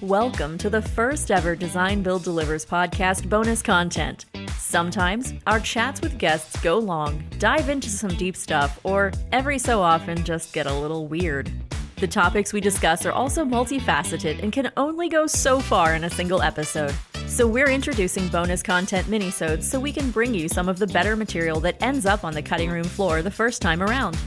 Welcome to the first ever Design Build Delivers podcast bonus content. Sometimes our chats with guests go long, dive into some deep stuff, or every so often just get a little weird. The topics we discuss are also multifaceted and can only go so far in a single episode. So we're introducing bonus content minisodes so we can bring you some of the better material that ends up on the cutting room floor the first time around.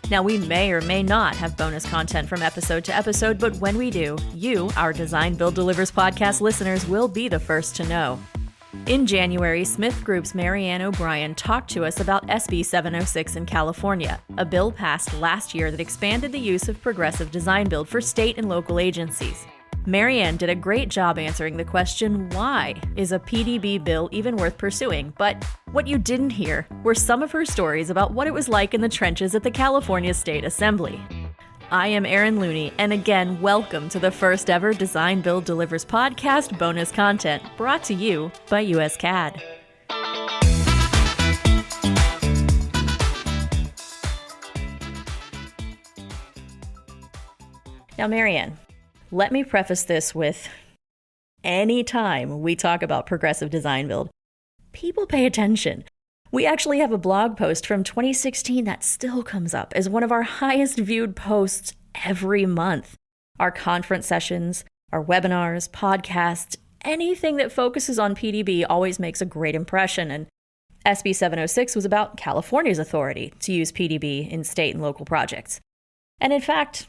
Now, we may or may not have bonus content from episode to episode, but when we do, you, our Design Build Delivers podcast listeners, will be the first to know. In January, SmithGroup's Marianne O'Brien talked to us about SB 706 in California, a bill passed last year that expanded the use of progressive design build for state and local agencies. Marianne did a great job answering the question, why is a PDB bill even worth pursuing? But what you didn't hear were some of her stories about what it was like in the trenches at the California State Assembly. I am Erin Looney, and again, welcome to the first ever Design Build Delivers podcast bonus content brought to you by US CAD. Now, Marianne, let me preface this with, anytime we talk about progressive design build, people pay attention. We actually have a blog post from 2016 that still comes up as one of our highest viewed posts every month. Our conference sessions, our webinars, podcasts, anything that focuses on PDB always makes a great impression. And SB 706 was about California's authority to use PDB in state and local projects. And in fact,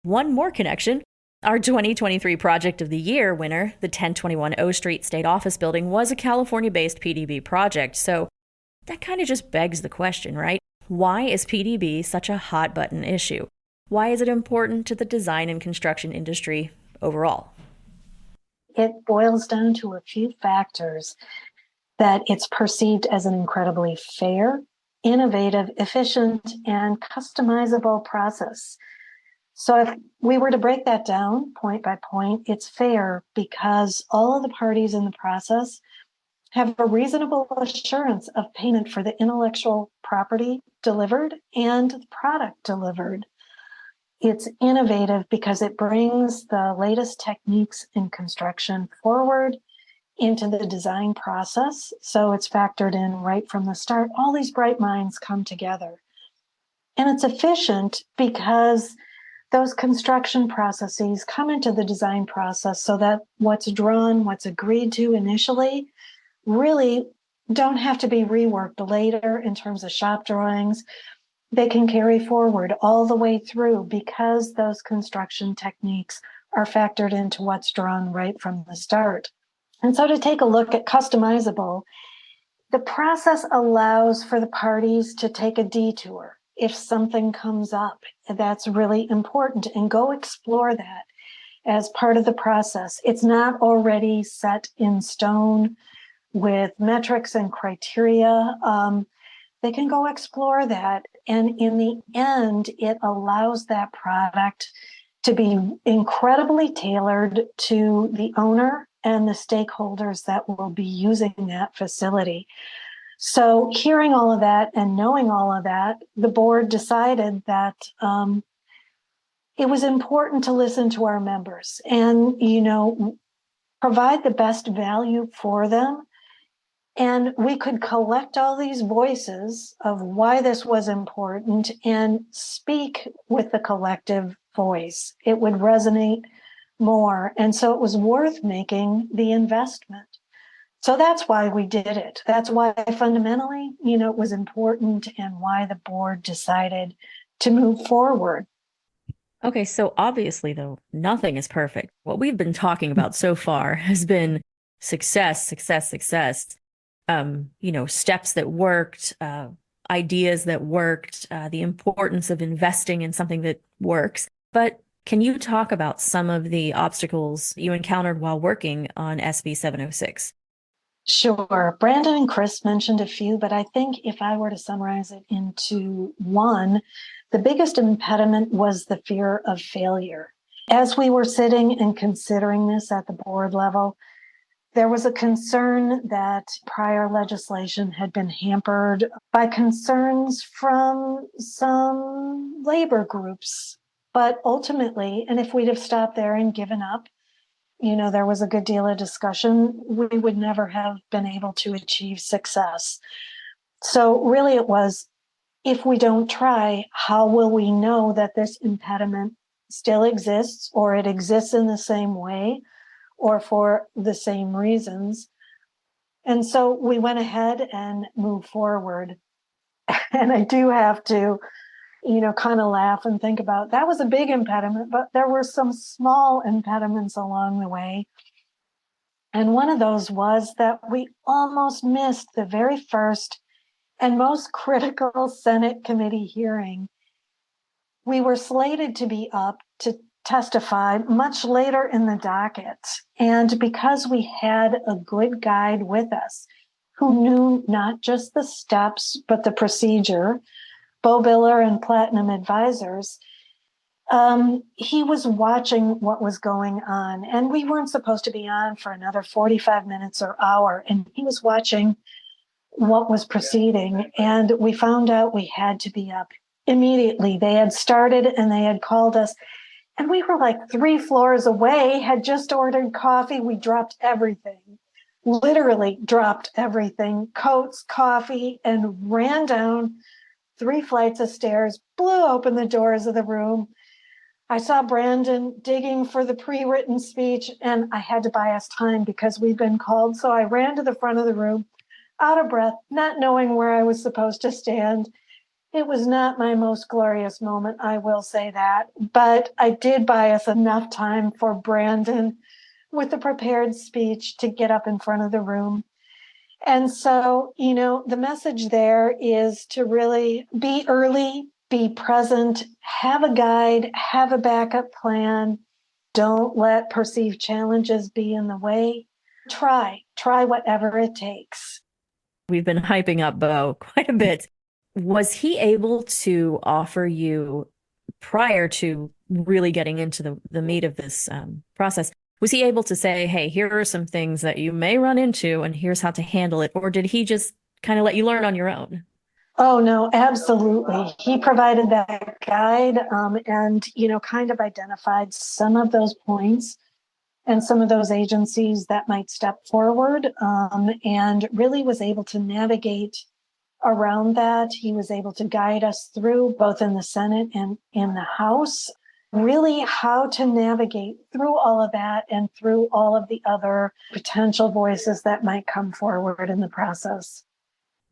one more connection. Our 2023 Project of the Year winner, the 1021 O Street State Office Building, was a California-based PDB project. So that kind of just begs the question, right? Why is PDB such a hot-button issue? Why is it important to the design and construction industry overall? It boils down to a few factors: that it's perceived as an incredibly fair, innovative, efficient, and customizable process. So if we were to break that down point by point, it's fair because all of the parties in the process have a reasonable assurance of payment for the intellectual property delivered and the product delivered. It's innovative because it brings the latest techniques in construction forward into the design process. So it's factored in right from the start. All these bright minds come together. And it's efficient because those construction processes come into the design process so that what's drawn, what's agreed to initially, really don't have to be reworked later in terms of shop drawings. They can carry forward all the way through because those construction techniques are factored into what's drawn right from the start. And so to take a look at customizable, the process allows for the parties to take a detour if something comes up that's really important and go explore that as part of the process. It's not already set in stone with metrics and criteria. They can go explore that. And in the end, it allows that product to be incredibly tailored to the owner and the stakeholders that will be using that facility. So hearing all of that and knowing all of that, the board decided that it was important to listen to our members and, provide the best value for them. And we could collect all these voices of why this was important and speak with the collective voice. It would resonate more. And so it was worth making the investment. So that's why we did it. That's why fundamentally, it was important and why the board decided to move forward. Okay, so obviously, though, nothing is perfect. What we've been talking about so far has been success. Steps that worked, ideas that worked, the importance of investing in something that works. But can you talk about some of the obstacles you encountered while working on SB 706? Sure. Brandon and Chris mentioned a few, but I think if I were to summarize it into one, the biggest impediment was the fear of failure. As we were sitting and considering this at the board level, there was a concern that prior legislation had been hampered by concerns from some labor groups. But ultimately, and if we'd have stopped there and given up, there was a good deal of discussion, we would never have been able to achieve success. So really it was, if we don't try, how will we know that this impediment still exists, or it exists in the same way or for the same reasons? And so we went ahead and moved forward. And I do have to, kind of laugh and think about, that was a big impediment, but there were some small impediments along the way. And one of those was that we almost missed the very first and most critical Senate committee hearing. We were slated to be up to testify much later in the docket. And because we had a good guide with us who knew not just the steps, but the procedure, Beau Biller and Platinum Advisors, he was watching what was going on. And we weren't supposed to be on for another 45 minutes or hour. And he was watching what was proceeding. And we found out we had to be up immediately. They had started and they had called us. And we were like 3 floors away, had just ordered coffee. We dropped everything, literally dropped everything, coats, coffee, and ran down 3 flights of stairs, blew open the doors of the room. I saw Brandon digging for the pre-written speech, and I had to buy us time because we'd been called. So I ran to the front of the room, out of breath, not knowing where I was supposed to stand. It was not my most glorious moment, I will say that, but I did buy us enough time for Brandon with the prepared speech to get up in front of the room. And so, the message there is to really be early, be present, have a guide, have a backup plan. Don't let perceived challenges be in the way. Try whatever it takes. We've been hyping up Beau quite a bit. Was he able to offer you, prior to really getting into the meat of this process, was he able to say, hey, here are some things that you may run into and here's how to handle it? Or did he just kind of let you learn on your own? Oh, no, absolutely. He provided that guide and, kind of identified some of those points and some of those agencies that might step forward and really was able to navigate around that. He was able to guide us through, both in the Senate and in the House, really how to navigate through all of that and through all of the other potential voices that might come forward in the process.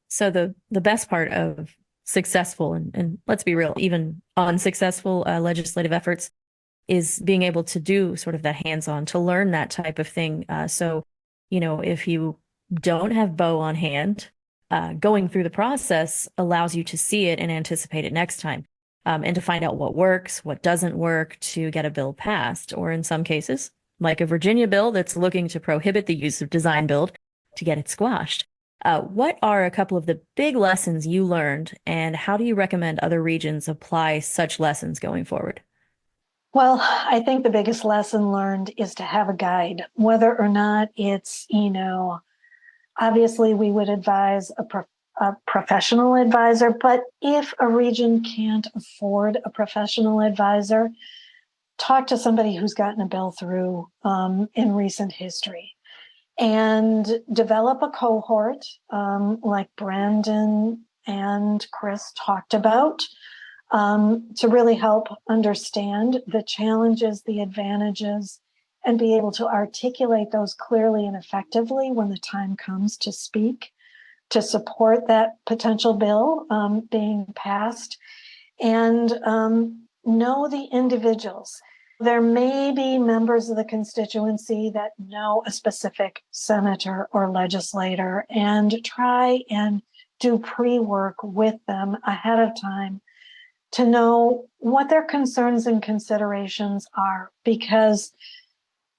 So the best part of successful and let's be real, even unsuccessful legislative efforts is being able to do sort of that hands-on, to learn that type of thing. So, if you don't have Beau on hand, going through the process allows you to see it and anticipate it next time, and to find out what works, what doesn't work to get a bill passed, or in some cases, like a Virginia bill that's looking to prohibit the use of design build, to get it squashed. What are a couple of the big lessons you learned, and how do you recommend other regions apply such lessons going forward? Well, I think the biggest lesson learned is to have a guide, whether or not it's, obviously we would advise a professional advisor, but if a region can't afford a professional advisor, talk to somebody who's gotten a bill through in recent history and develop a cohort like Brandon and Chris talked about to really help understand the challenges, the advantages, and be able to articulate those clearly and effectively when the time comes to speak, to support that potential bill being passed, and know the individuals. There may be members of the constituency that know a specific senator or legislator, and try and do pre-work with them ahead of time to know what their concerns and considerations are, because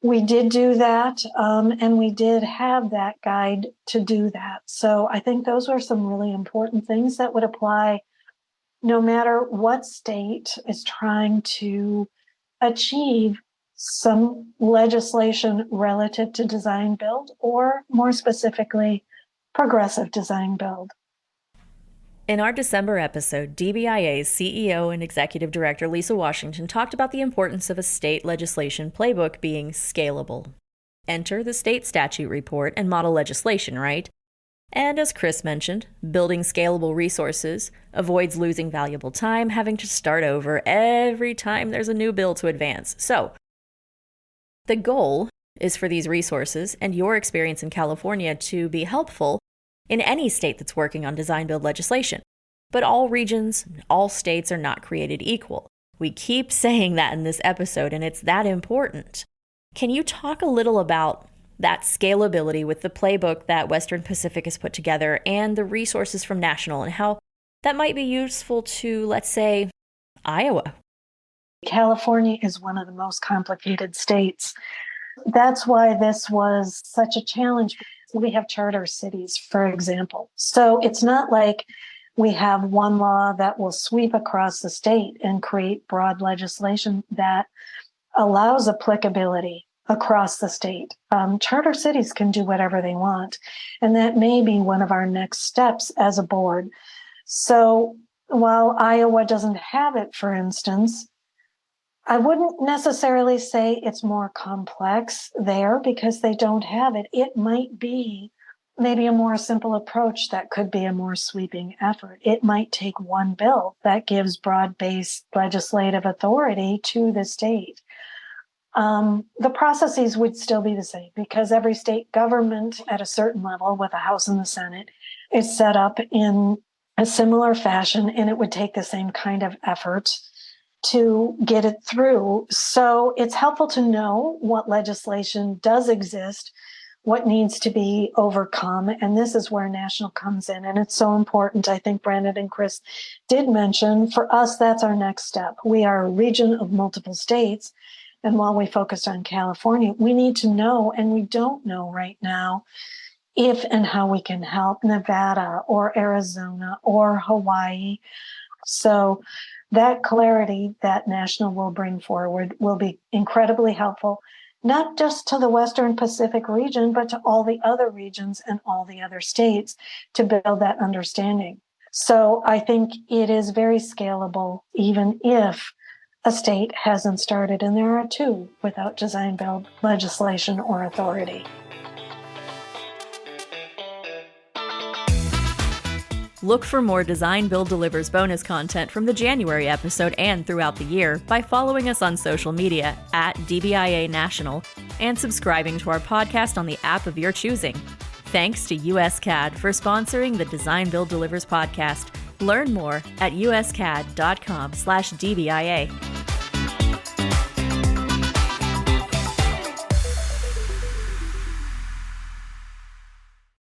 we did do that, and we did have that guide to do that. So I think those were some really important things that would apply no matter what state is trying to achieve some legislation relative to design build, or more specifically, progressive design build. In our December episode, DBIA's CEO and Executive Director Lisa Washington talked about the importance of a state legislation playbook being scalable. Enter the State Statute Report and model legislation, right? And as Chris mentioned, building scalable resources avoids losing valuable time, having to start over every time there's a new bill to advance. So, the goal is for these resources and your experience in California to be helpful in any state that's working on design-build legislation. But all regions, all states are not created equal. We keep saying that in this episode, and it's that important. Can you talk a little about that scalability with the playbook that Western Pacific has put together and the resources from National and how that might be useful to, let's say, Iowa? California is one of the most complicated states. That's why this was such a challenge. We have charter cities, for example. So it's not like we have one law that will sweep across the state and create broad legislation that allows applicability across the state. Charter cities can do whatever they want, and that may be one of our next steps as a board. So while Iowa doesn't have it, for instance, I wouldn't necessarily say it's more complex there because they don't have it. It might be maybe a more simple approach that could be a more sweeping effort. It might take one bill that gives broad-based legislative authority to the state. The processes would still be the same because every state government at a certain level with a House and the Senate is set up in a similar fashion, and it would take the same kind of effort to get it through. So it's helpful to know what legislation does exist, what needs to be overcome, and this is where National comes in. And it's so important. I think Brandon and Chris did mention, for us, that's our next step. We are a region of multiple states. And while we focused on California, we need to know, and we don't know right now, if and how we can help Nevada or Arizona or Hawaii. So that clarity that National will bring forward will be incredibly helpful, not just to the Western Pacific region, but to all the other regions and all the other states to build that understanding. So I think it is very scalable, even if a state hasn't started, and there are two without design-build legislation or authority. Look for more Design Build Delivers bonus content from the January episode and throughout the year by following us on social media at DBIA National and subscribing to our podcast on the app of your choosing. Thanks to USCAD for sponsoring the Design Build Delivers podcast. Learn more at uscad.com/DBIA.